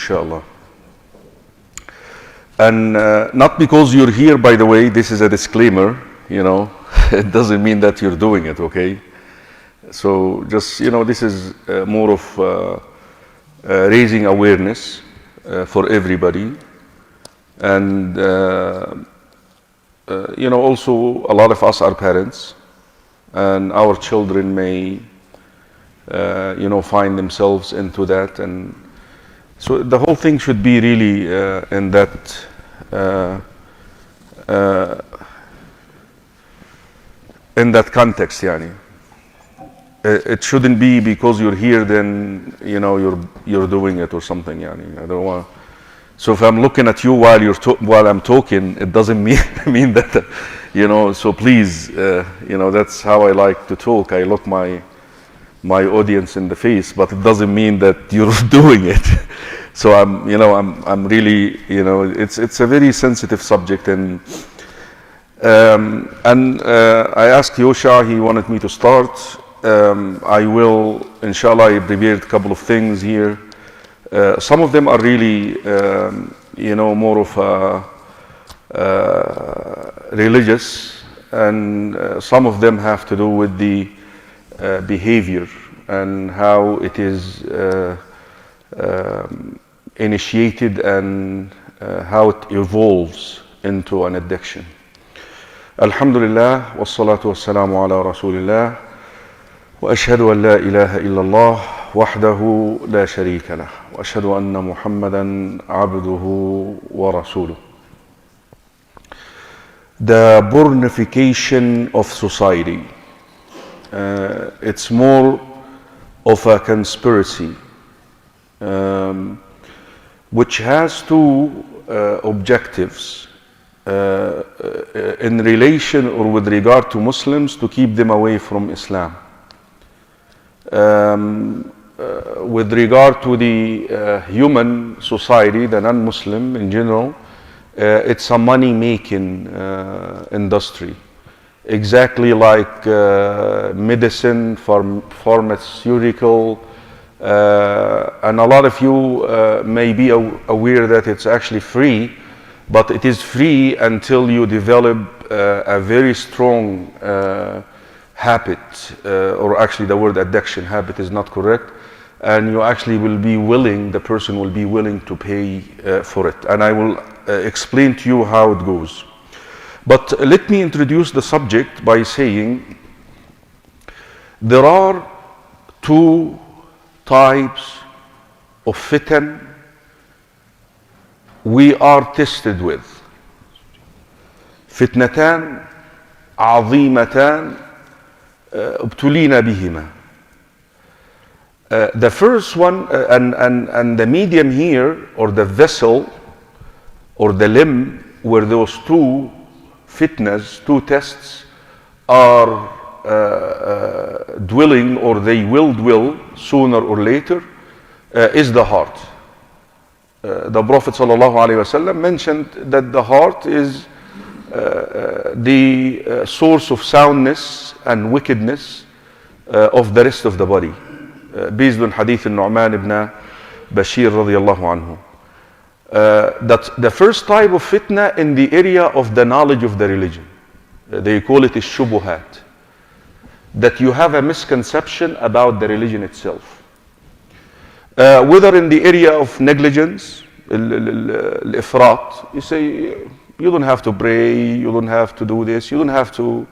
inshallah. And not because you're here, by the way, this is a disclaimer, it doesn't mean that you're doing it, okay? So just, this is more of raising awareness for everybody. And, also a lot of us are parents, and our children may, find themselves into that. And so the whole thing should be really in that context, yani. It shouldn't be because you're here, then you're doing it or something, yani. I don't want. So if I'm looking at you while I'm talking, it doesn't mean that, So please, that's how I like to talk. I look my audience in the face, but it doesn't mean that you're doing it. So I'm really, it's a very sensitive subject, and I asked Yosha, he wanted me to start. I will, inshallah, I prepared a couple of things here. Some of them are really, more of religious, and some of them have to do with the behavior and how it is initiated and how it evolves into an addiction. Alhamdulillah, wassalatu wassalamu ala rasulillah, wa ashhadu an la ilaha illallah wahdahu la sharika lah, wa ashhadu anna Muhammadan abduhu wa rasuluh. The pornification of society. It's more of a conspiracy, which has two objectives in relation or with regard to Muslims, to keep them away from Islam. With regard to the human society, the non-Muslim in general, it's a money-making industry. Exactly like medicine, pharmaceutical, and a lot of you may be aware that it's actually free, but it is free until you develop a very strong habit, or actually the word addiction, habit is not correct, and you actually will be willing, the person will be willing to pay for it. And I will explain to you how it goes. But let me introduce the subject by saying there are two types of fitan we are tested with. Fitnatan عظيمتان ابتلينا بهما. The first one, and the medium here, or the vessel, or the limb, where those two fitnas, two tests, are dwelling, or they will dwell sooner or later, is the heart. The Prophet ﷺ mentioned that the heart is the source of soundness and wickedness of the rest of the body, based on hadith al-Nu'man ibn Bashir radiyallahu anhu. That the first type of fitna in the area of the knowledge of the religion. They call it shubuhat. That you have a misconception about the religion itself. Whether in the area of negligence, al-ifrat, you say, you don't have to pray, you don't have to do this, you don't have to,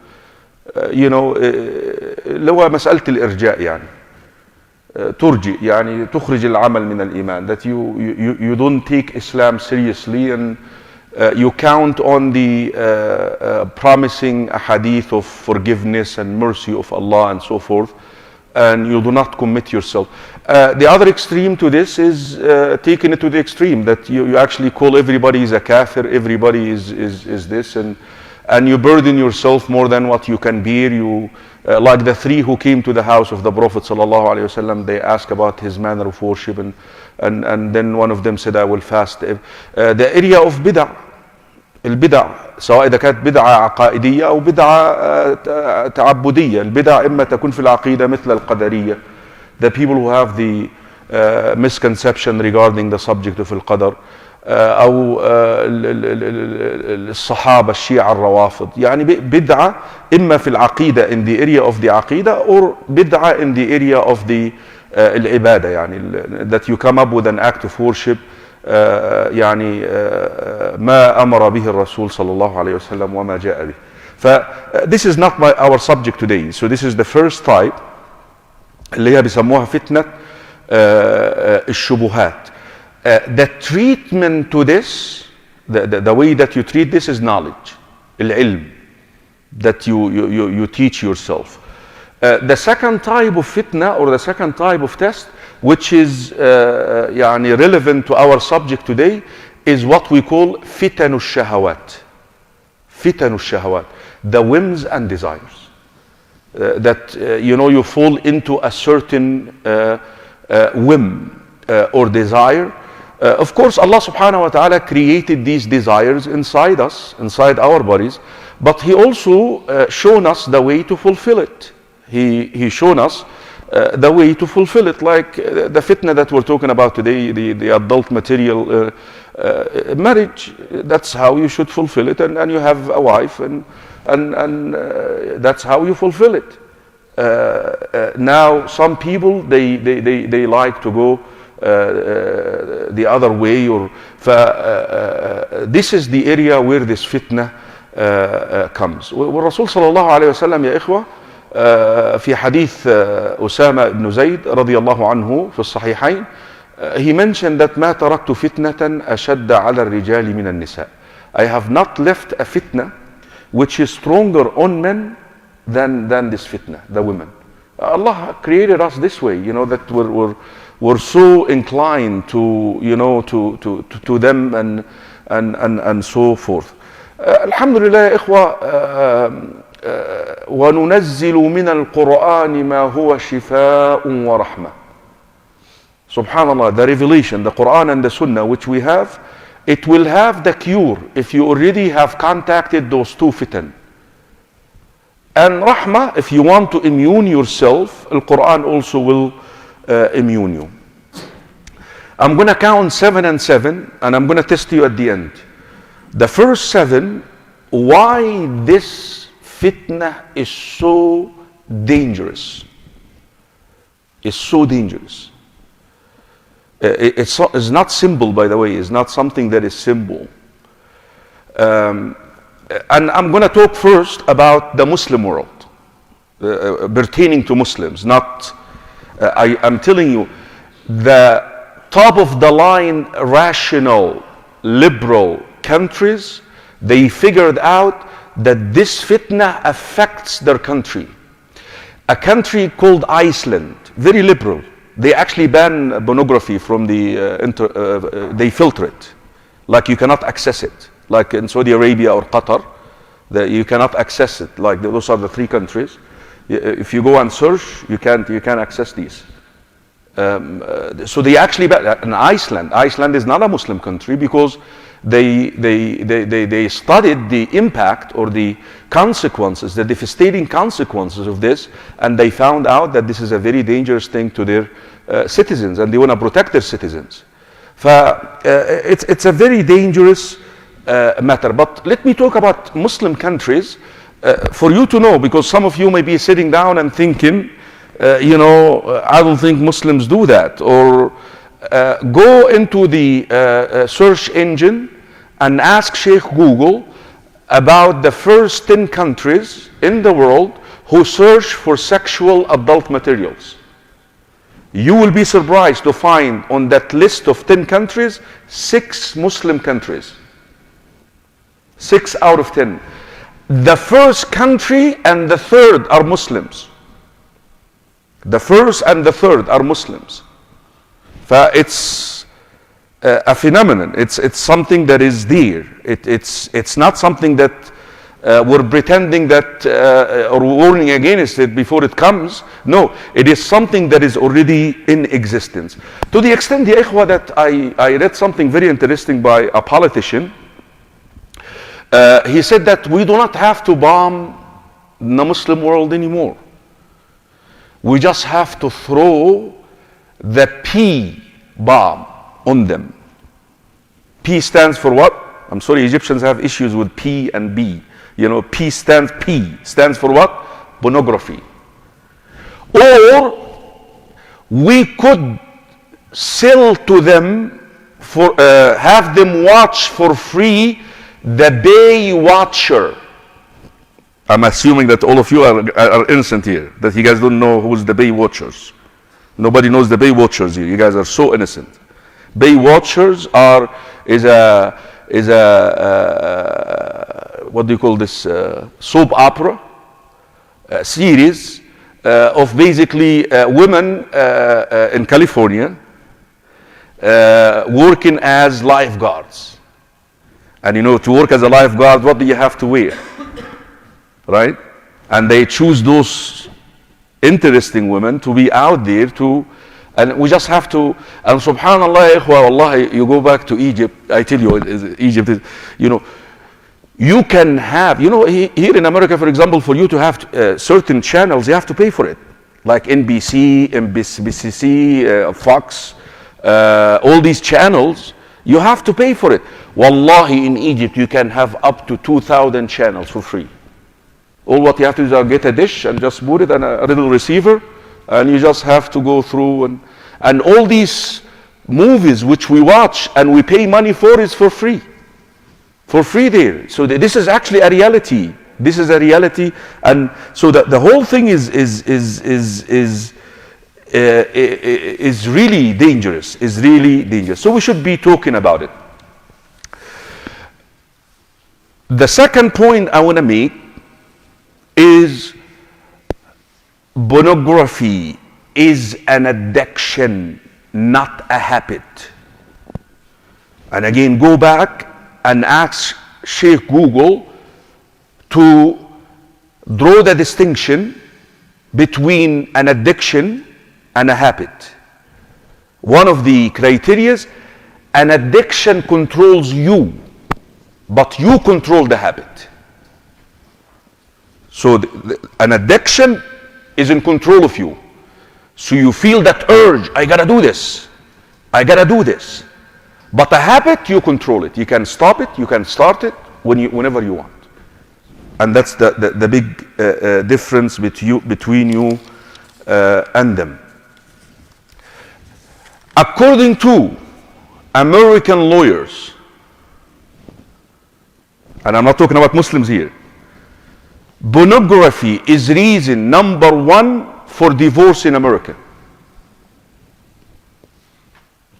اللي هو مسألة الإرجاء يعني. ترجي يعني تخرج العمل من الإيمان, that you don't take Islam seriously, and you count on the promising a hadith of forgiveness and mercy of Allah and so forth, and you do not commit yourself. The other extreme to this is taking it to the extreme, that you actually call everybody is a kafir, everybody is this, and you burden yourself more than what you can bear. You like the three who came to the house of the Prophet ﷺ, they asked about his manner of worship, and then one of them said, I will fast. The area of bid'ah, البدع سواء إذا كانت بدعة عقائدية أو بدعة تعبدية. البدع إما تكون في العقيدة مثل القدرية, the people who have the misconception regarding the subject of القدر أو الصحابة الشيعة الروافض. يعني بدعة إما في العقيدة in the area of the عقيدة or بدعة in the area of the العبادة. يعني that you come up with an act of worship يعني ما أمر به الرسول صلى الله عليه وسلم وما جاء به. this is not our subject today. So this is the first type اللي هي بيسموها فتنة الشبهات. The treatment to this, the way that you treat this is knowledge, العلم, that you teach yourself. The second type of fitna or the second type of test, which is يعني relevant to our subject today, is what we call فتن الشهوات. فتن الشهوات, the whims and desires. That you fall into a certain whim or desire. Of course, Allah subhanahu wa ta'ala created these desires inside us, inside our bodies, but He also shown us the way to fulfill it. He shown us the way to fulfill it, like the fitna that we're talking about today, the adult material marriage. That's how you should fulfill it, and you have a wife, and that's how you fulfill it. Now, some people they like to go the other way, or this is the area where this fitna comes. والرسول صلى الله عليه وسلم يا إخوة في حديث أسامة بن زيد رضي الله عنه في الصحيحين, he mentioned that ما تركت فتنة أشد على الرجال من النساء. I have not left a fitna which is stronger on men than this fitna, the women. Allah created us this way, that we're so inclined to to them and so forth. Alhamdulillah يا إخوة, وننزل من القرآن ما هو شفاء ورحمة. Subhanallah, the revelation, the Quran and the Sunnah which we have, it will have the cure if you already have contacted those two fitan. And rahmah, if you want to immune yourself, the Quran also will immune you. I'm going to count 7 and 7, and I'm going to test you at the end. The first 7, why this fitna is so dangerous. It's so dangerous. It's not simple, by the way. It's not something that is simple. And I'm going to talk first about the Muslim world, pertaining to Muslims. Not, I'm telling you, the top of the line, rational, liberal countries, they figured out that this fitna affects their country. A country called Iceland, very liberal. They actually ban pornography from the, they filter it. Like you cannot access it. Like in Saudi Arabia or Qatar, you cannot access it. Like those are the 3 countries. If you go and search, you can't access these. So they actually ban, in Iceland is not a Muslim country because they studied the impact or the consequences, the devastating consequences of this, and they found out that this is a very dangerous thing to their citizens, and they want to protect their citizens. It's a very dangerous matter. But let me talk about Muslim countries for you to know, because some of you may be sitting down and thinking, I don't think Muslims do that, or go into the search engine and ask Sheikh Google about the first 10 countries in the world who search for sexual adult materials. You will be surprised to find on that list of 10 countries, 6 Muslim countries. 6 out of 10. The first country and the third are Muslims. The first and the third are Muslims. It's a phenomenon. It's something that is there. It's not something that we're pretending that or warning against it before it comes. No, it is something that is already in existence. To the extent, ya ikhwa, that I read something very interesting by a politician. He said that we do not have to bomb the Muslim world anymore. We just have to throw the P bomb on them. P stands for what? I'm sorry, Egyptians have issues with P and B. You know, P stands for what? Pornography. Or we could sell to them for have them watch for free the Bay Watcher. I'm assuming that all of you are innocent here, that you guys don't know who's the Bay Watchers. Nobody knows the Bay Watchers here. You guys are so innocent. Bay Watchers is a what do you call this, soap opera series of basically women in California working as lifeguards. And you know, to work as a lifeguard, what do you have to wear? Right? And they choose those interesting women to be out there and we just have to, and subhanallah, ikhwa, wallahi, you go back to Egypt, I tell you, Egypt is, you know, you can have, you know, here in America, for example, for you to have certain channels, you have to pay for it. Like NBC, MBC, Fox, all these channels, you have to pay for it. Wallahi, in Egypt, you can have up to 2,000 channels for free. All what you have to do is get a dish and just put it on a little receiver, and you just have to go through. And all these movies which we watch and we pay money for is for free. For free there. So this is actually a reality. This is a reality. And so the whole thing is really dangerous. Is really dangerous. So we should be talking about it. The second point I want to make is pornography is an addiction, not a habit. And again, go back and ask Sheikh Google to draw the distinction between an addiction and a habit. One of the criteria is an addiction controls you, but you control the habit. So an addiction is in control of you. So you feel that urge, I gotta do this. I gotta do this. But a habit, you control it. You can stop it, you can start it whenever you want. And that's the big difference between you and them. According to American lawyers, and I'm not talking about Muslims here, pornography is reason number one for divorce in America.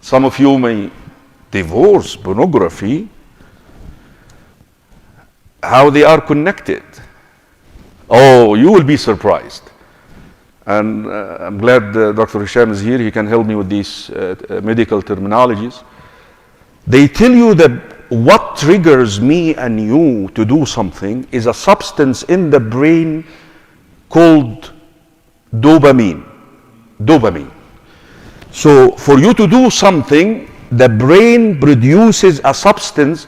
Some of you may divorce pornography. How they are connected? Oh, you will be surprised. And I'm glad Dr. Hisham is here. He can help me with these medical terminologies. They tell you that what triggers me and you to do something is a substance in the brain called dopamine. Dopamine. So for you to do something, the brain produces a substance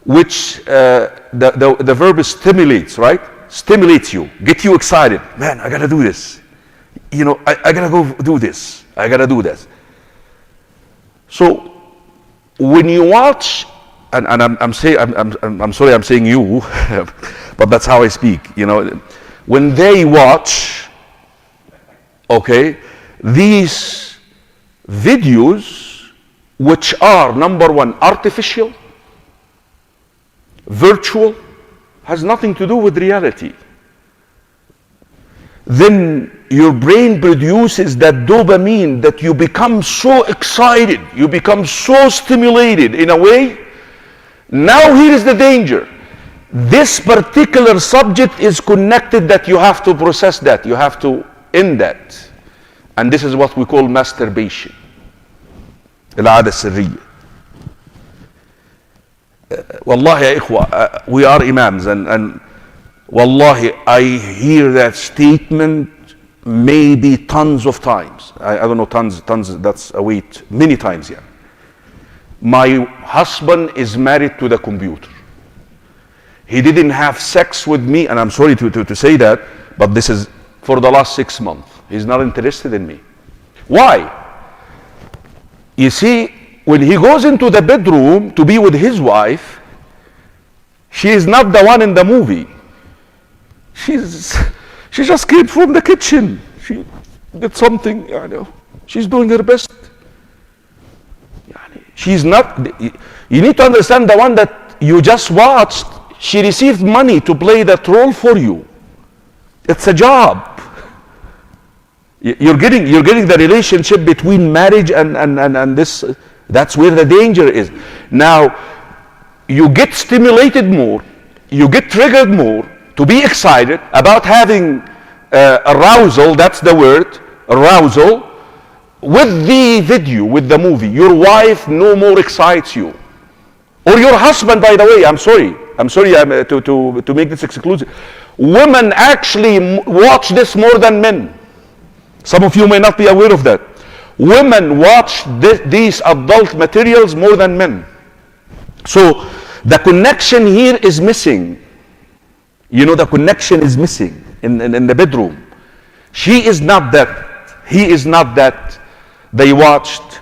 which the verb stimulates, right? Stimulates you, get you excited. Man, I gotta do this. You know, I gotta go do this. I gotta do this. So when you watch, and I'm sorry I'm saying you, but that's how I speak. You know, when they watch, okay, these videos, which are number one, artificial, virtual, has nothing to do with reality. Then your brain produces that dopamine that you become so excited, you become so stimulated in a way. Now here is the danger. This particular subject is connected that you have to process that, you have to end that. And this is what we call masturbation. العادة السرية. Wallahi ya ikhwa, we are imams and wallahi I hear that statement maybe tons of times. I don't know, tons, that's a weight, many times, yeah. My husband is married to the computer. He didn't have sex with me, and I'm sorry to say that, but this is for the last 6 months. He's not interested in me. Why? You see, when he goes into the bedroom to be with his wife, she is not the one in the movie. She just came from the kitchen. She did something, you know. She's doing her best. She's not, you need to understand the one that you just watched, she received money to play that role for you. It's a job. You're getting the relationship between marriage and this, that's where the danger is. Now, you get stimulated more, you get triggered more to be excited about having arousal, that's the word, arousal, with the video, with the movie. Your wife no more excites you. Or your husband, by the way, I'm sorry to make this exclusive. Women actually watch this more than men. Some of you may not be aware of that. Women watch these adult materials more than men. So the connection here is missing. You know, the connection is missing in the bedroom. She is not that. He is not that. They watched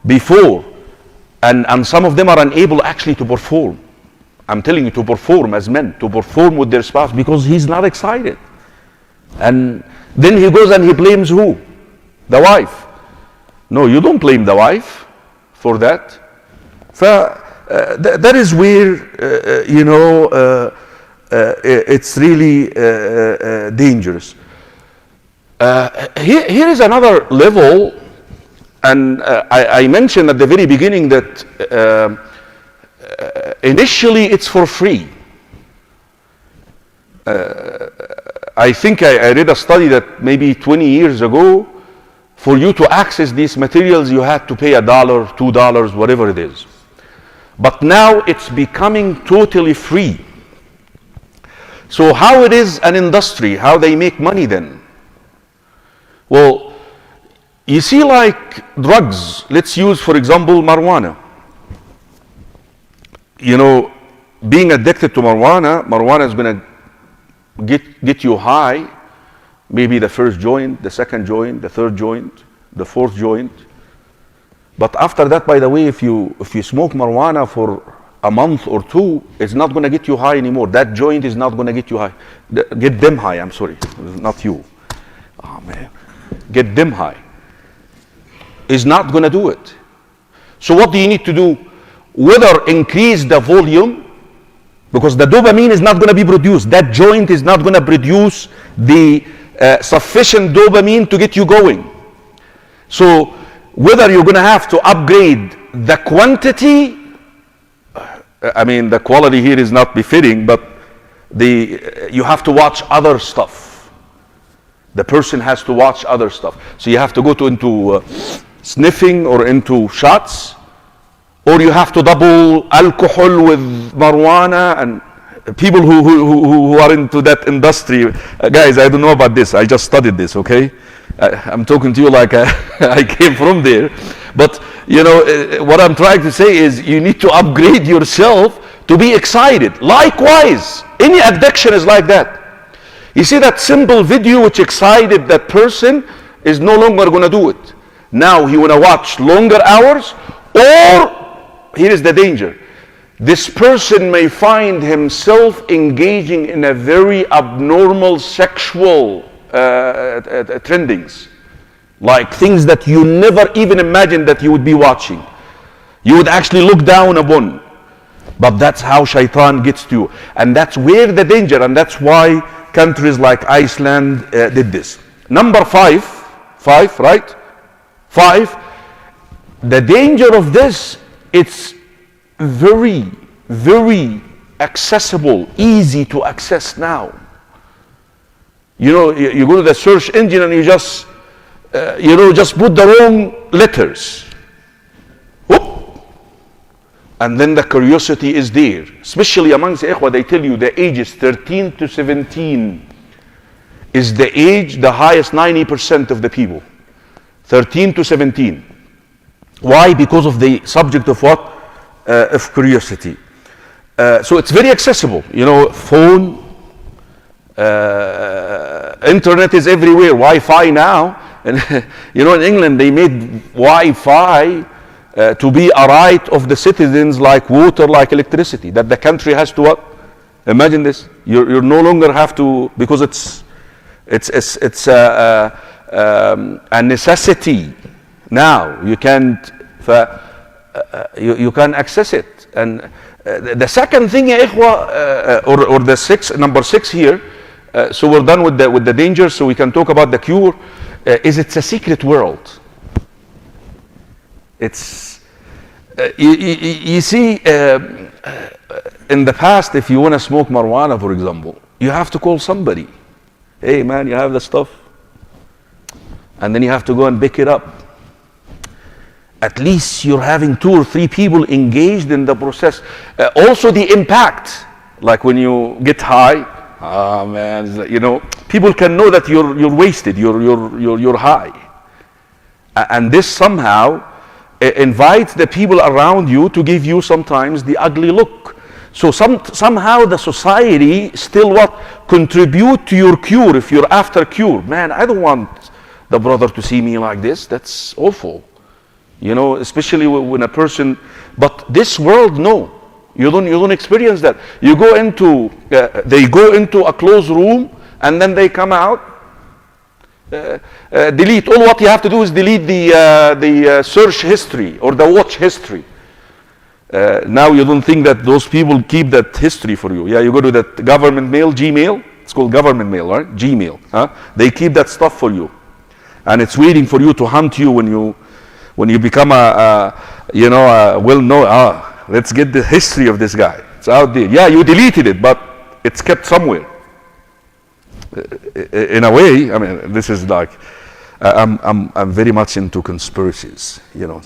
before, and some of them are unable actually to perform. I'm telling you, to perform as men, to perform with their spouse, because he's not excited. And then he goes and he blames who? The wife. No, you don't blame the wife for that. That is where, you know, it's really dangerous. Here is another level. And I mentioned at the very beginning that initially it's for free. I think I read a study that maybe 20 years ago, for you to access these materials, you had to pay $1, $2, whatever it is. But now it's becoming totally free. So how it is an industry, how they make money then? Well, you see, like drugs, let's use, for example, marijuana. You know, being addicted to marijuana is going to get you high, maybe the first joint, the second joint, the third joint, the fourth joint. But after that, by the way, if you smoke marijuana for a month or two, it's not going to get you high anymore. That joint is not going to get you high. Get them high, I'm sorry, not you. Oh man, get them high. Is not going to do it. So what do you need to do? Whether increase the volume, because the dopamine is not going to be produced. That joint is not going to produce the sufficient dopamine to get you going. So whether you're going to have to upgrade the quantity, I mean the quality here is not befitting, but you have to watch other stuff. The person has to watch other stuff. So you have to go into sniffing or into shots, or you have to double alcohol with marijuana. And people who are into that industry, guys, I don't know about this, I just studied this, okay? I'm talking to you like I came from there. But you know, what I'm trying to say is you need to upgrade yourself to be excited. Likewise, any addiction is like that. You see, that simple video which excited that person is no longer going to do it. Now he want to watch longer hours, or here is the danger. This person may find himself engaging in a very abnormal sexual trendings, like things that you never even imagined that you would be watching. You would actually look down upon. But that's how shaitan gets to you. And that's where the danger, and that's why countries like Iceland did this. Number five, right? 5, the danger of this, it's very, very accessible, easy to access now. You know, you go to the search engine and you just, just put the wrong letters. Whoop. And then the curiosity is there. Especially amongst the ikhwa, they tell you the ages 13 to 17 is the age, the highest 90% of the people. 13 to 17. Why? Because of the subject of what? Of curiosity. So it's very accessible. You know, phone, internet is everywhere. Wi-Fi now. And you know, in England they made Wi-Fi to be a right of the citizens, like water, like electricity, that the country has to what? Imagine this. You no longer have to, because it's a necessity now. You can't you can access it. And the second thing, ya ikhwa, or the number six here. So we're done with the danger. So we can talk about the cure. Is it's a secret world. It's you see, in the past, if you want to smoke marijuana, for example, you have to call somebody. Hey man, you have the stuff, and then you have to go and pick it up. At least you're having 2 or 3 people engaged in the process. Also the impact, like when you get high, man, you know, people can know that you're wasted, you're high, and this somehow invites the people around you to give you sometimes the ugly look. So somehow the society still what contribute to your cure. If you're after cure, man, I don't want the brother to see me like this. That's awful, you know, especially when a person. But this world, no, you don't experience that. You go into they go into a closed room and then they come out. Delete. All what you have to do is delete the search history or the watch history. Now you don't think that those people keep that history for you. Yeah, you go to that government mail, Gmail. It's called government mail, right? Gmail. They keep that stuff for you, and it's waiting for you to hunt you when you become let's get the history of this guy. It's out there. Yeah, you deleted it, but it's kept somewhere. In a way, I mean, this is like I'm very much into conspiracies, you know,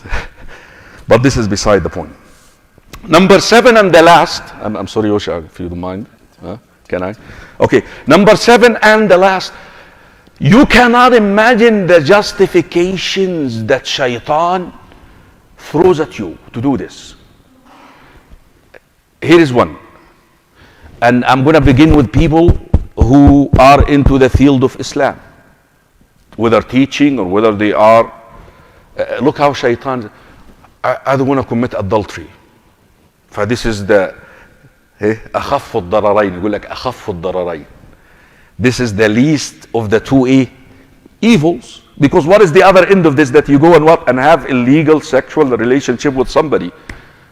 but this is beside the point. Number 7 and the last. I'm sorry, Osha, if you don't mind. Can I? Okay. Number 7 and the last. You cannot imagine the justifications that shaitan throws at you to do this. Here is one, and I'm going to begin with people who are into the field of Islam, whether teaching or whether they are. Look how shaitan. I don't want to commit adultery. فديس is the أخف الضررين. يقول لك أخف الضررين. This is the least of the 2 evils. Because what is the other end of this? That you go and what? And have illegal sexual relationship with somebody.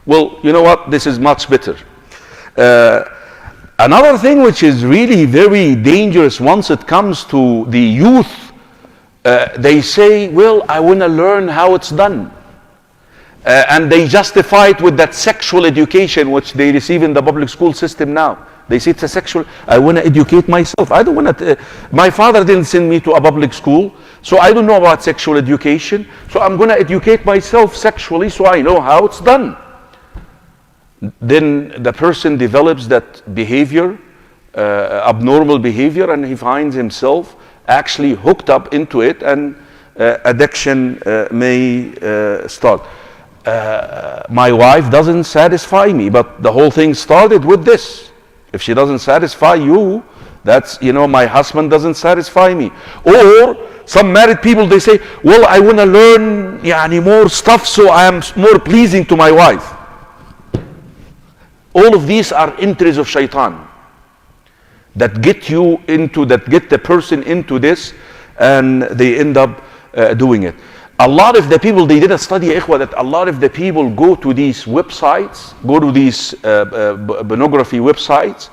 Well, you know what? This is much better. Another thing which is really very dangerous once it comes to the youth, they say, well, I want to learn how it's done. And they justify it with that sexual education which they receive in the public school system now. They say it's a sexual, I want to educate myself. I don't want to, my father didn't send me to a public school, so I don't know about sexual education. So I'm going to educate myself sexually so I know how it's done. Then the person develops that behavior, abnormal behavior, and he finds himself actually hooked up into it, and addiction may start. My wife doesn't satisfy me, but the whole thing started with this. If she doesn't satisfy you, that's, you know, my husband doesn't satisfy me. Or some married people, they say, well, I want to learn more stuff so I am more pleasing to my wife. All of these are entries of shaitan that get you into, that get the person into this, and they end up doing it. A lot of the people, they did a study, ikhwa, that a lot of the people go to these websites, go to these pornography websites,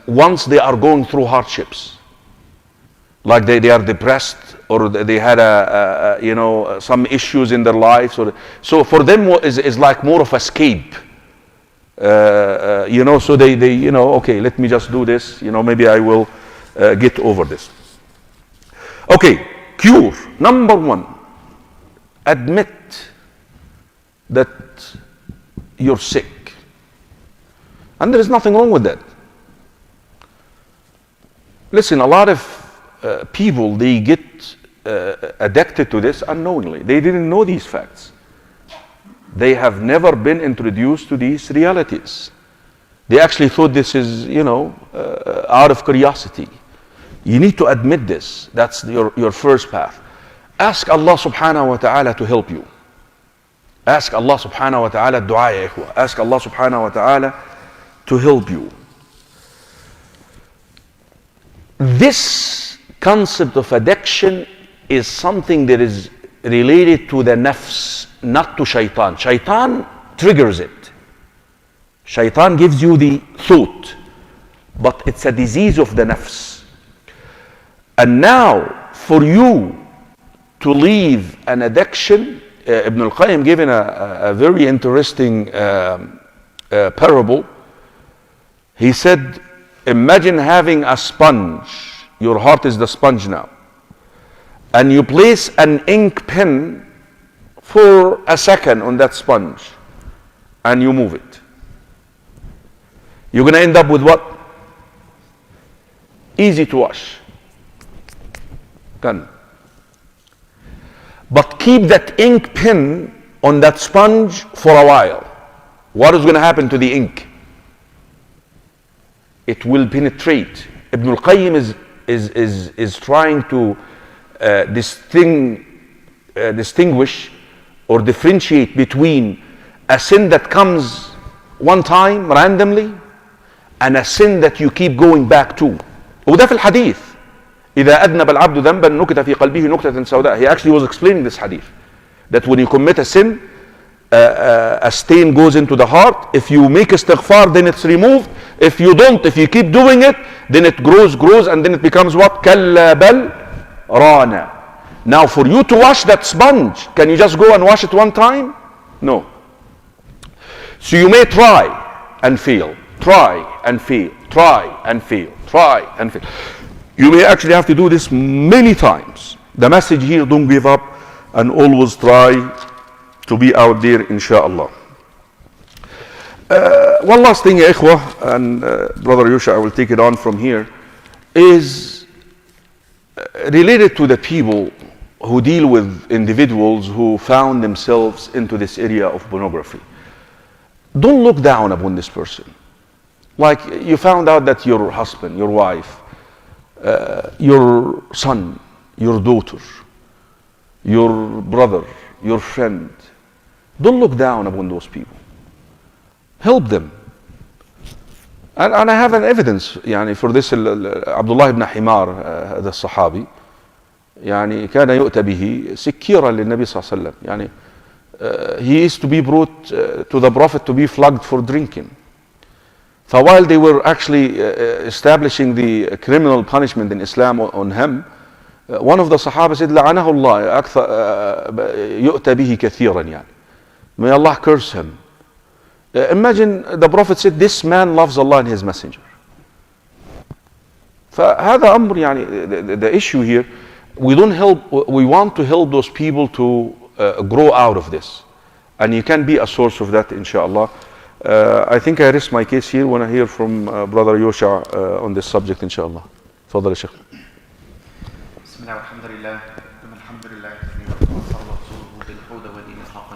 once they are going through hardships. Like they are depressed, or they had some issues in their lives. So for them is like more of escape. So they okay, let me just do this, maybe I will get over this. Okay. Cure. Number 1, admit that you're sick. And there is nothing wrong with that. Listen, a lot of people, they get addicted to this unknowingly. They didn't know these facts. They have never been introduced to these realities. They actually thought this is, out of curiosity. You need to admit this. That's your first path. Ask Allah subhanahu wa ta'ala to help you. Ask Allah subhanahu wa ta'ala dua ya ikhwa. Ask Allah subhanahu wa ta'ala to help you. This concept of addiction is something that is related to the nafs, not to shaitan. Shaitan triggers it. Shaitan gives you the thought, but it's a disease of the nafs. And now, for you to leave an addiction, Ibn al-Qayyim given a very interesting parable. He said, imagine having a sponge. Your heart is the sponge now. And you place an ink pen for a second on that sponge. And you move it. You're going to end up with what? Easy to wash. Done. But keep that ink pen on that sponge for a while. What is going to happen to the ink? It will penetrate. Ibn al-Qayyim is trying to distinguish or differentiate between a sin that comes one time randomly and a sin that you keep going back to. وده في الحديث. إذا أذنب العبد ذنبا نكت في قلبه نكتة سوداء. He actually was explaining this hadith. That when you commit a sin, a stain goes into the heart. If you make istighfar, then it's removed. If you don't, if you keep doing it, then it grows, and then it becomes what? كلا بل رانا. Now for you to wash that sponge, can you just go and wash it one time? No. So you may try and fail. Try and fail. Try and fail. Try and fail. You may actually have to do this many times. The message here, don't give up and always try to be out there, inshallah. One last thing, ya ikhwah, and Brother Yusha, I will take it on from here, is related to the people who deal with individuals who found themselves into this area of pornography. Don't look down upon this person. Like you found out that your husband, your wife, your son, your daughter, your brother, your friend. Don't look down upon those people. Help them. And I have an evidence يعني for this. Abdullah ibn Himar, the Sahabi, يعني كان يؤتى به سكيرا للنبي صلى الله عليه وسلم. يعني he is to be brought to the Prophet to be flogged for drinking. So while they were actually establishing the criminal punishment in Islam on him, one of the Sahaba said, لعنه الله أكثر يؤتى به كثيرا يعني. May Allah curse him. Imagine the Prophet said, this man loves Allah and His Messenger. فهذا أمر يعني the issue here, we want to help those people to grow out of this. And you can be a source of that, inshallah. I think I rest my case here when I hear from Brother Yosha on this subject, inshallah. تفضل يا شيخ. بسم الله والحمد لله الحمد لله الذي وصل رسوله بالهدى ودين الحق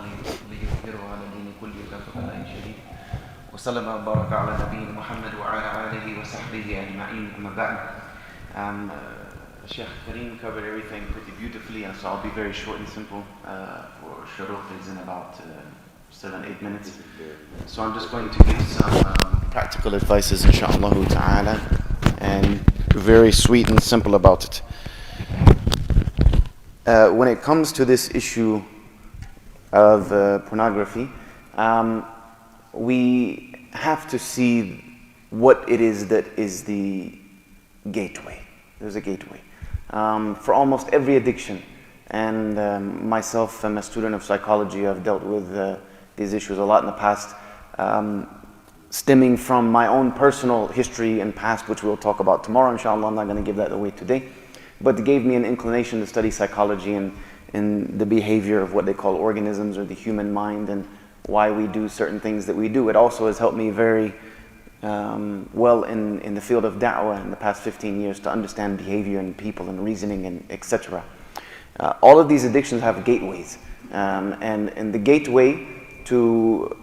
ليظهره على دين كله كفى بالله شهيد وسلم وبارك على نبينا محمد وعلى آله وصحبه أجمعين أما بعد. Sheikh Karim covered everything pretty beautifully, and so I'll be very short and simple. For Sharuq is in about 7-8 minutes. So I'm just going to give some practical advices, inshallah ta'ala, and very sweet and simple about it. When it comes to this issue of pornography, we have to see what it is that is the gateway. There's a gateway for almost every addiction. And myself, I'm a student of psychology. I've dealt with these issues a lot in the past, stemming from my own personal history and past, which we'll talk about tomorrow, inshallah. I'm not going to give that away today. But it gave me an inclination to study psychology and the behavior of what they call organisms, or the human mind, and why we do certain things that we do. It also has helped me very well in the field of da'wah in the past 15 years to understand behavior and people and reasoning and etc. All of these addictions have gateways, and the gateway to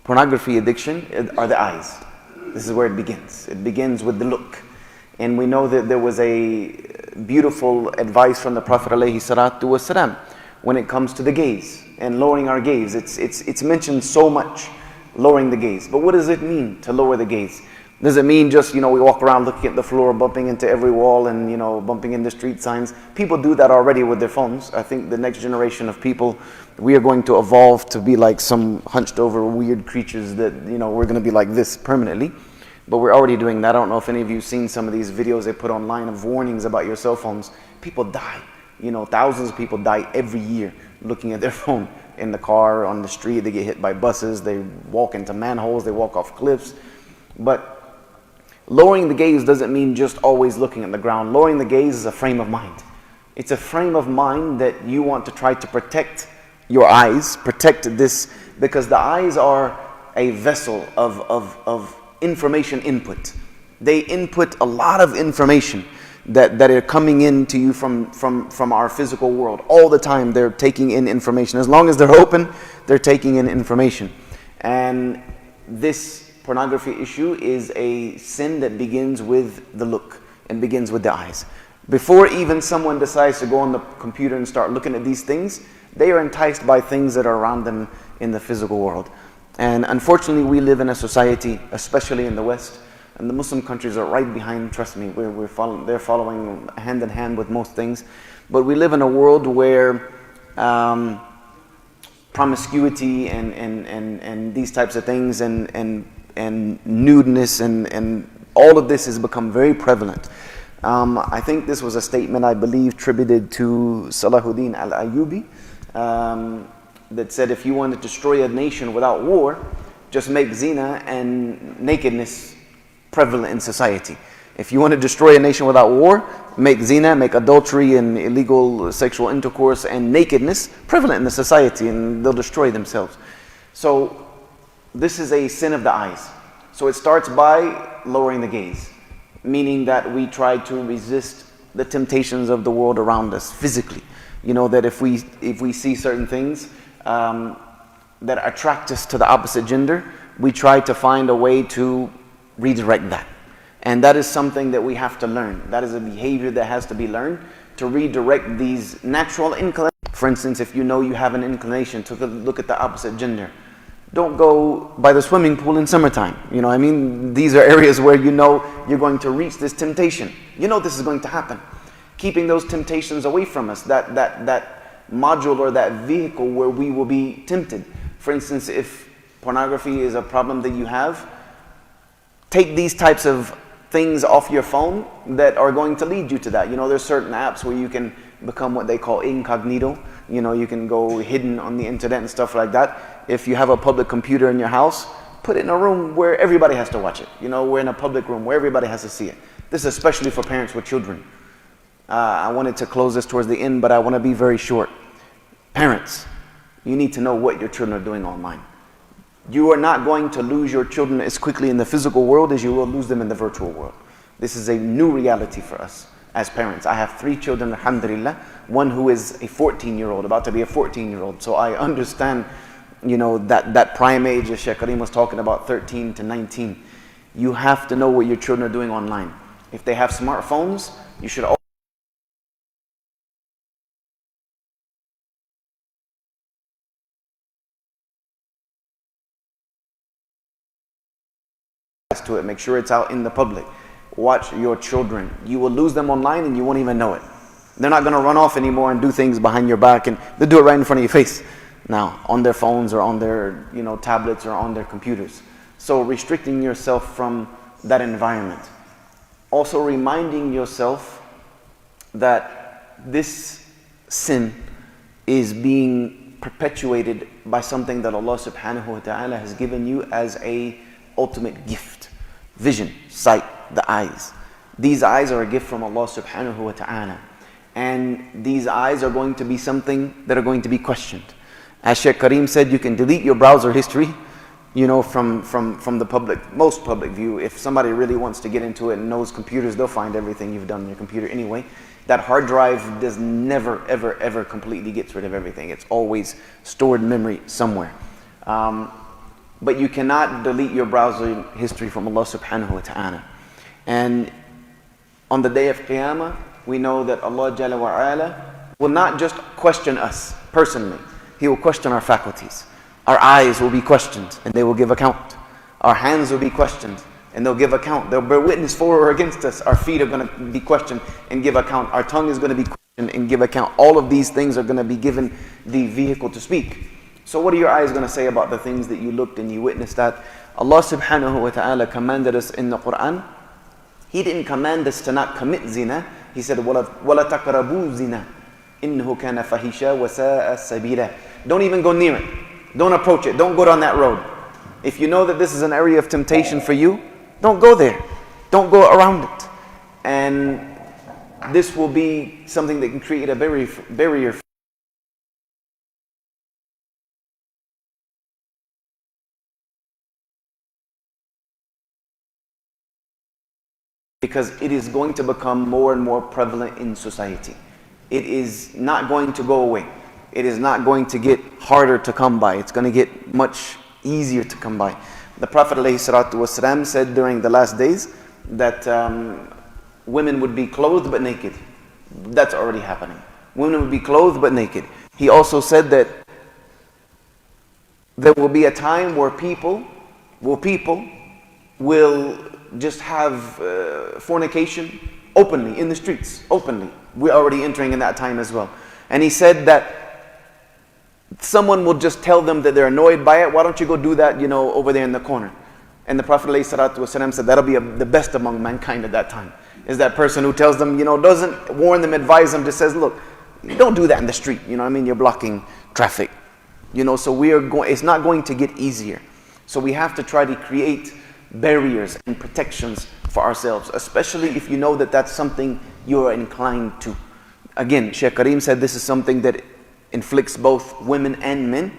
pornography addiction are the eyes. This is where it begins. It begins with the look. And we know that there was a beautiful advice from the Prophet ﷺ, when it comes to the gaze and lowering our gaze. It's mentioned so much, lowering the gaze. But what does it mean to lower the gaze? Does it mean just, we walk around looking at the floor, bumping into every wall and, bumping into street signs? People do that already with their phones. I think the next generation of people, we are going to evolve to be like some hunched over weird creatures that, we're going to be like this permanently. But we're already doing that. I don't know if any of you have seen some of these videos they put online of warnings about your cell phones. People die. Thousands of people die every year looking at their phone in the car, on the street. They get hit by buses. They walk into manholes. They walk off cliffs. But lowering the gaze doesn't mean just always looking at the ground. Lowering the gaze is a frame of mind. It's a frame of mind that you want to try to protect your eyes, protect this, because the eyes are a vessel of information input. They input a lot of information that are coming into you from our physical world. All the time they're taking in information. As long as they're open, they're taking in information. And this pornography issue is a sin that begins with the look and begins with the eyes. Before even someone decides to go on the computer and start looking at these things, they are enticed by things that are around them in the physical world. And unfortunately, we live in a society, especially in the West, and the Muslim countries are right behind, trust me, they're following hand in hand with most things. But we live in a world where promiscuity and these types of things and nudeness and all of this has become very prevalent. I think this was a statement, I believe, attributed to Salahuddin al-Ayyubi, that said, if you want to destroy a nation without war, just make zina and nakedness prevalent in society. If you want to destroy a nation without war, make zina, make adultery and illegal sexual intercourse and nakedness prevalent in the society, and they'll destroy themselves. So this is a sin of the eyes. So it starts by lowering the gaze, meaning that we try to resist the temptations of the world around us physically. That if we see certain things that attract us to the opposite gender, we try to find a way to redirect that. And that is something that we have to learn. That is a behavior that has to be learned, to redirect these natural inclinations. For instance, if you know you have an inclination to look at the opposite gender, don't go by the swimming pool in summertime. These are areas where you're going to reach this temptation. This is going to happen. Keeping those temptations away from us, that module or that vehicle where we will be tempted. For instance, if pornography is a problem that you have, take these types of things off your phone that are going to lead you to that. There's certain apps where you can become what they call incognito. You can go hidden on the internet and stuff like that. If you have a public computer in your house, put it in a room where everybody has to watch it. We're in a public room where everybody has to see it. This is especially for parents with children. I wanted to close this towards the end, but I want to be very short. Parents, you need to know what your children are doing online. You are not going to lose your children as quickly in the physical world as you will lose them in the virtual world. This is a new reality for us as parents. I have 3 children, alhamdulillah. One who is a 14-year-old, about to be a 14-year-old. So I understand, that prime age as Sheikh Karim was talking about, 13 to 19. You have to know what your children are doing online. If they have smartphones, you should always to it. Make sure it's out in the public. Watch your children. You will lose them online and you won't even know it. They're not going to run off anymore and do things behind your back, and they do it right in front of your face now, on their phones or on their tablets or on their computers. So restricting yourself from that environment. Also reminding yourself that this sin is being perpetuated by something that Allah subhanahu wa ta'ala has given you as a ultimate gift. Vision, sight, the eyes. These eyes are a gift from Allah subhanahu wa ta'ala. And these eyes are going to be something that are going to be questioned. As Sheikh Karim said, you can delete your browser history, from the most public view. If somebody really wants to get into it and knows computers, they'll find everything you've done on your computer anyway. That hard drive does never, ever, ever completely gets rid of everything. It's always stored memory somewhere. But you cannot delete your browser history from Allah subhanahu wa ta'ala. And on the day of Qiyamah, we know that Allah Jalla wa Ala will not just question us personally. He will question our faculties. Our eyes will be questioned and they will give account. Our hands will be questioned and they'll give account. They'll bear witness for or against us. Our feet are going to be questioned and give account. Our tongue is going to be questioned and give account. All of these things are going to be given the vehicle to speak. So what are your eyes going to say about the things that you looked and you witnessed at? Allah subhanahu wa ta'ala commanded us in the Quran. He didn't command us to not commit zina. He said, وَلَا تَقْرَبُوا زِنَا إِنَّهُ كَانَ فَحِشًا وَسَاءَ سَبِيلًا. Don't even go near it. Don't approach it. Don't go down that road. If you know that this is an area of temptation for you, don't go there. Don't go around it. And this will be something that can create a barrier. Because it is going to become more and more prevalent in society. It is not going to go away. It is not going to get harder to come by. It's going to get much easier to come by. The Prophet ﷺ said during the last days that women would be clothed but naked. That's already happening. Women would be clothed but naked. He also said that there will be a time where people will just have fornication openly in the streets, openly. We're already entering in that time as well. And he said that someone will just tell them that they're annoyed by it. Why don't you go do that, over there in the corner? And the Prophet ﷺ said that'll be the best among mankind at that time. Is that person who tells them, doesn't warn them, advise them, just says, look, don't do that in the street. You're blocking traffic. So it's not going to get easier. So we have to try to create barriers and protections for ourselves, especially if you know that that's something you're inclined to. Again, Shaykh Karim said this is something that inflicts both women and men.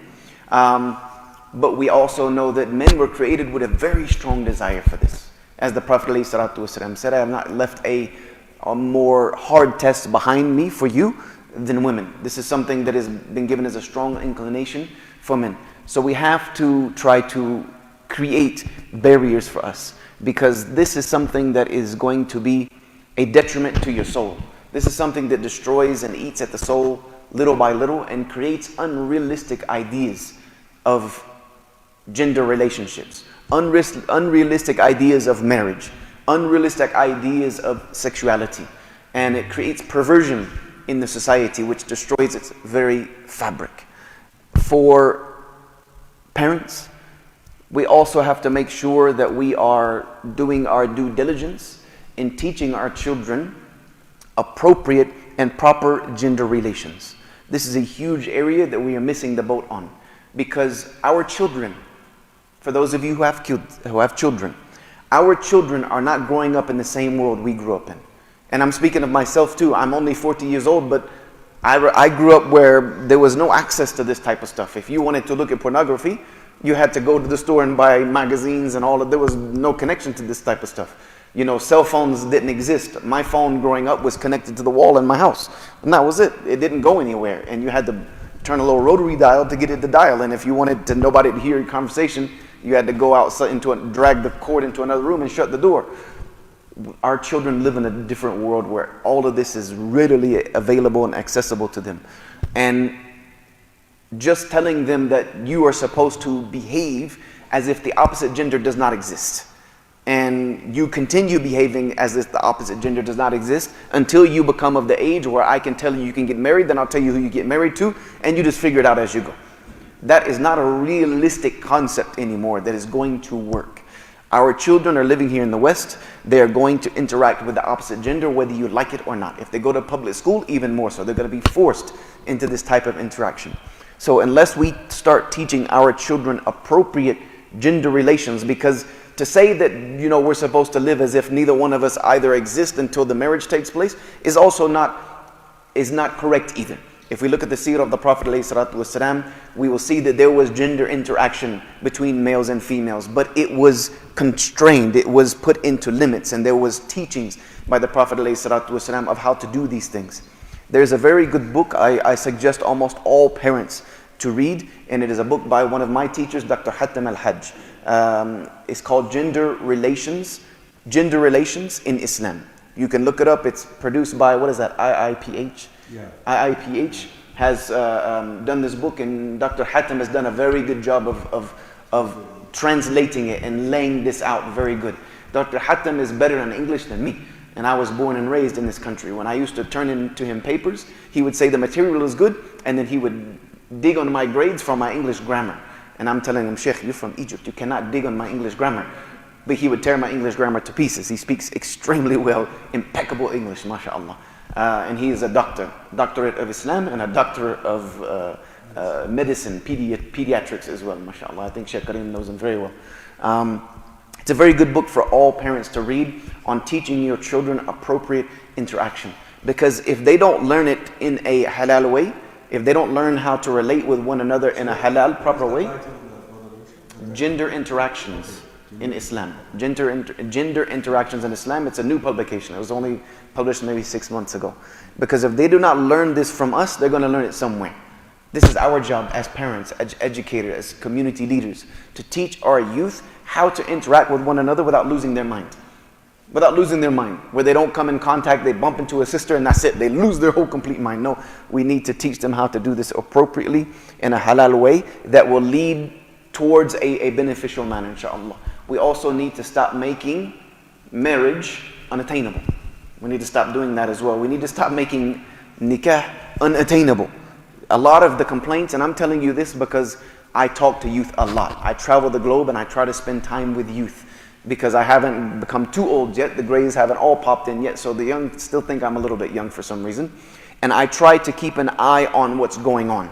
But we also know that men were created with a very strong desire for this. As the Prophet ﷺ said, I have not left a more hard test behind me for you than women. This is something that has been given as a strong inclination for men. So we have to try to create barriers for us, because this is something that is going to be a detriment to your soul. This is something that destroys and eats at the soul little by little and creates unrealistic ideas of gender relationships, unrealistic ideas of marriage, unrealistic ideas of sexuality. And it creates perversion in the society, which destroys its very fabric. For parents, we also have to make sure that we are doing our due diligence in teaching our children appropriate and proper gender relations. This is a huge area that we are missing the boat on, because our children, for those of you who have children, our children are not growing up in the same world we grew up in. And I'm speaking of myself too. I'm only 40 years old, but I grew up where there was no access to this type of stuff. If you wanted to look at pornography, you had to go to the store and buy magazines and all of. There was no connection to this type of stuff. Cell phones didn't exist. My phone growing up was connected to the wall in my house, and that was it. It didn't go anywhere, and you had to turn a little rotary dial to get it to dial. And if you wanted nobody to hear your conversation, you had to go outside drag the cord into another room and shut the door. Our children live in a different world where all of this is readily available and accessible to them, and just telling them that you are supposed to behave as if the opposite gender does not exist, and you continue behaving as if the opposite gender does not exist until you become of the age where I can tell you can get married, then I'll tell you who you get married to, and you just figure it out as you go. That is not a realistic concept anymore that is going to work. Our children are living here in the West. They are going to interact with the opposite gender whether you like it or not. If they go to public school, even more so. They're going to be forced into this type of interaction. So unless we start teaching our children appropriate gender relations, because to say that we're supposed to live as if neither one of us either exist until the marriage takes place is also not correct either. If we look at the seerah of the Prophet ﷺ, we will see that there was gender interaction between males and females, but it was constrained, it was put into limits, and there was teachings by the Prophet ﷺ of how to do these things. There's a very good book I suggest almost all parents to read, and it is a book by one of my teachers, Dr. Hattam al-Hajj. It's called Gender Relations in Islam. You can look it up. It's produced by, IIPH. IIPH has done this book, and Dr. Hatem has done a very good job of translating it and laying this out very good. Dr. Hatem is better in English than me, and I was born and raised in this country. When I used to turn into him papers, he would say the material is good, and then he would dig on my grades from my English grammar. And I'm telling him, Sheikh, you're from Egypt, you cannot dig on my English grammar. But he would tear my English grammar to pieces. He speaks extremely well, impeccable English, mashallah. And he is a doctorate of Islam and a doctor of medicine, pediatrics as well, mashallah. I think Sheikh Karim knows him very well. It's a very good book for all parents to read on teaching your children appropriate interaction. Because if they don't learn it in a halal way, if they don't learn how to relate with one another in a halal, proper way, gender interactions in Islam. Gender interactions in Islam, it's a new publication. It was only published maybe 6 months ago. Because if they do not learn this from us, they're going to learn it somewhere. This is our job as parents, as educators, as community leaders, to teach our youth how to interact with one another without losing their mind. Without losing their mind. Where they don't come in contact, they bump into a sister and that's it. They lose their whole complete mind. No, we need to teach them how to do this appropriately in a halal way that will lead towards a beneficial manner, inshallah. We also need to stop making marriage unattainable. We need to stop doing that as well. We need to stop making nikah unattainable. A lot of the complaints, and I'm telling you this because I talk to youth a lot. I travel the globe and I try to spend time with youth because I haven't become too old yet. The grays haven't all popped in yet, so the young still think I'm a little bit young for some reason. And I try to keep an eye on what's going on.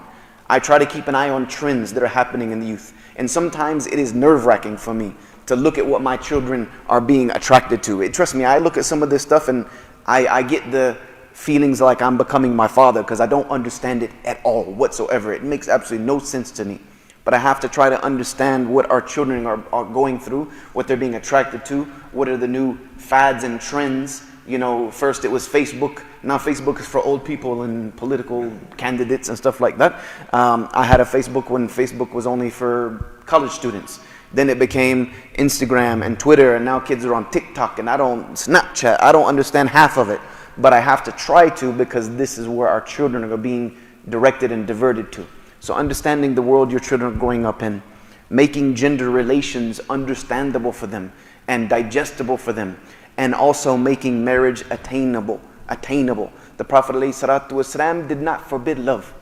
I try to keep an eye on trends that are happening in the youth. And sometimes it is nerve-wracking for me to look at what my children are being attracted to. Trust me, I look at some of this stuff and I get the feelings like I'm becoming my father because I don't understand it at all whatsoever. It makes absolutely no sense to me. But I have to try to understand what our children are going through, what they're being attracted to, what are the new fads and trends. You know, first it was Facebook, now Facebook is for old people and political candidates and stuff like that. I had a Facebook when Facebook was only for college students. Then it became Instagram and Twitter, and now kids are on TikTok, and I don't Snapchat. I don't understand half of it, but I have to try to because this is where our children are being directed and diverted to. So understanding the world your children are growing up in, making gender relations understandable for them and digestible for them, and also making marriage attainable. The Prophet ﷺ did not forbid love.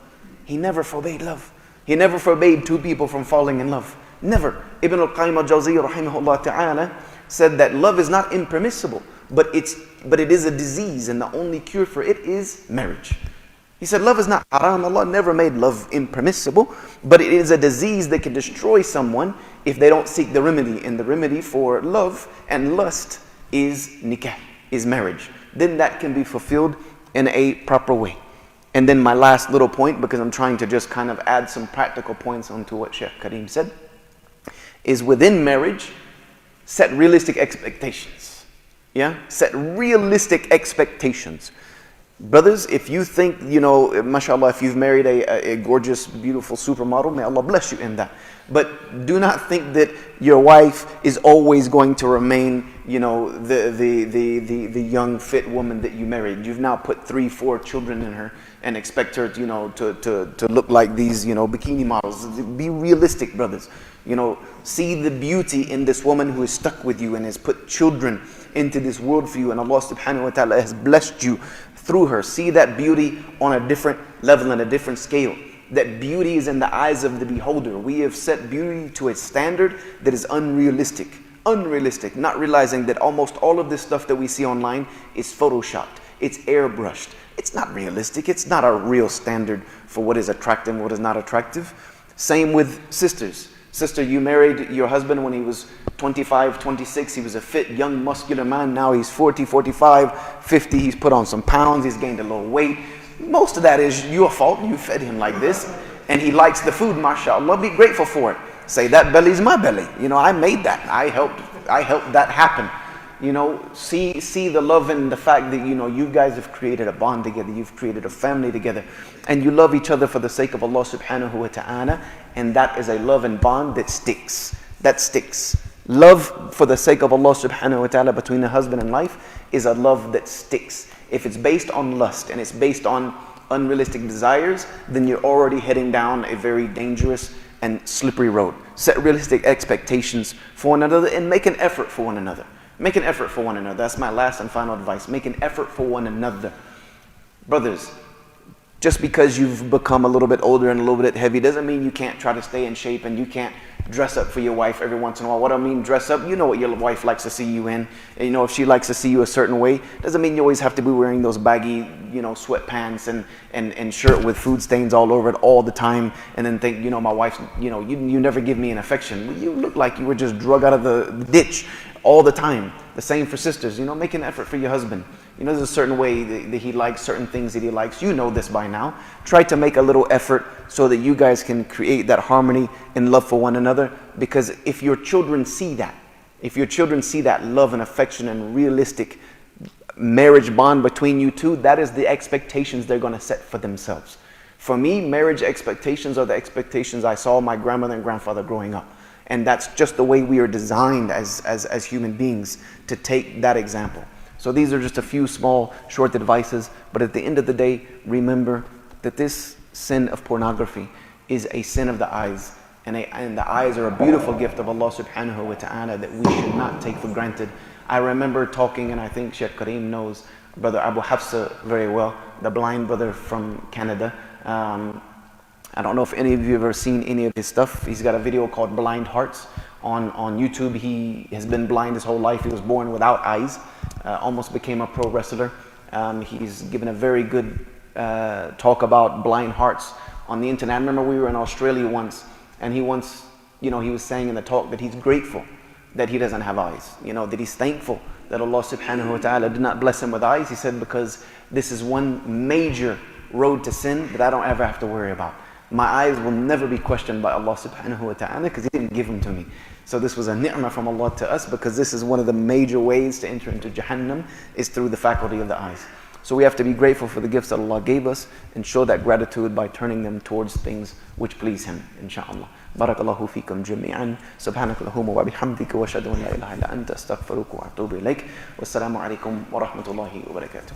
He never forbade love. He never forbade two people from falling in love. Never. Ibn al-Qayyim al-Jawziyya rahimahullah ta'ala said that love is not impermissible, but it is a disease, and the only cure for it is marriage. He said love is not haram. Allah never made love impermissible, but it is a disease that can destroy someone if they don't seek the remedy. And the remedy for love and lust is nikah, is marriage. Then that can be fulfilled in a proper way. And then my last little point, because I'm trying to just kind of add some practical points onto what Sheikh Karim said, is within marriage, set realistic expectations. Yeah? Set realistic expectations. Brothers, if you think, mashallah, if you've married a gorgeous, beautiful supermodel, may Allah bless you in that. But do not think that your wife is always going to remain, the young, fit woman that you married. You've now put 3-4 children in her and expect her, to look like these, bikini models. Be realistic, brothers. See the beauty in this woman who is stuck with you and has put children into this world for you, and Allah subhanahu wa ta'ala has blessed you through her. See that beauty on a different level and a different scale. That beauty is in the eyes of the beholder. We have set beauty to a standard that is unrealistic, not realizing that almost all of this stuff that we see online is photoshopped, it's airbrushed. It's not realistic. It's not a real standard for what is attractive and what is not attractive. Same with sisters. Sister, you married your husband when he was 25, 26. He was a fit, young, muscular man. Now he's 40, 45, 50. He's put on some pounds. He's gained a little weight. Most of that is your fault. You fed him like this. And he likes the food, mashallah. Be grateful for it. Say, that belly's my belly. I made that. I helped that happen. See the love in the fact that, you guys have created a bond together. You've created a family together. And you love each other for the sake of Allah subhanahu wa ta'ala. And that is a love and bond that sticks. That sticks. Love for the sake of Allah subhanahu wa ta'ala between a husband and wife is a love that sticks. If it's based on lust and it's based on unrealistic desires, then you're already heading down a very dangerous and slippery road. Set realistic expectations for one another and make an effort for one another. Make an effort for one another. That's my last and final advice. Make an effort for one another. Brothers, just because you've become a little bit older and a little bit heavy doesn't mean you can't try to stay in shape and you can't dress up for your wife every once in a while. What I mean dress up, you know what your wife likes to see you in. And you know, if she likes to see you a certain way, doesn't mean you always have to be wearing those baggy, you know, sweatpants and shirt with food stains all over it all the time and then think, you know, my wife, you know, you never give me an affection. Well, you look like you were just drug out of the ditch all the time. The same for sisters, you know, make an effort for your husband. You know, there's a certain way that he likes, certain things that he likes. You know this by now. Try to make a little effort so that you guys can create that harmony and love for one another. Because if your children see that, if your children see that love and affection and realistic marriage bond between you two, that is the expectations they're going to set for themselves. For me, marriage expectations are the expectations I saw my grandmother and grandfather growing up. And that's just the way we are designed as human beings to take that example. So these are just a few small, short advices. But at the end of the day, remember that this sin of pornography is a sin of the eyes. And the eyes are a beautiful gift of Allah subhanahu wa ta'ala that we should not take for granted. I remember talking, and I think Sheikh Karim knows Brother Abu Hafsa very well, the blind brother from Canada. I don't know if any of you have ever seen any of his stuff. He's got a video called Blind Hearts on YouTube. He has been blind his whole life. He was born without eyes, almost became a pro wrestler. He's given a very good talk about blind hearts on the internet. I remember we were in Australia once, and he was saying in the talk that he's grateful that he doesn't have eyes. You know, that he's thankful that Allah subhanahu wa ta'ala did not bless him with eyes. He said, because this is one major road to sin that I don't ever have to worry about. My eyes will never be questioned by Allah subhanahu wa ta'ala because He didn't give them to me. So this was a ni'mah from Allah to us, because this is one of the major ways to enter into Jahannam is through the faculty of the eyes. So we have to be grateful for the gifts that Allah gave us and show that gratitude by turning them towards things which please Him, inshaAllah. Barakallahu feekum jami'an. Subhanakallahumma wa bihamdika wa ashhadu an la ilaha illa anta astaghfiruka wa atubu ilayk. Wassalamu alaikum wa rahmatullahi wa barakatuh.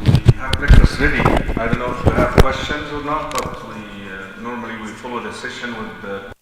We have breakfast ready. I don't know if you have questions or not, but we normally follow the session with the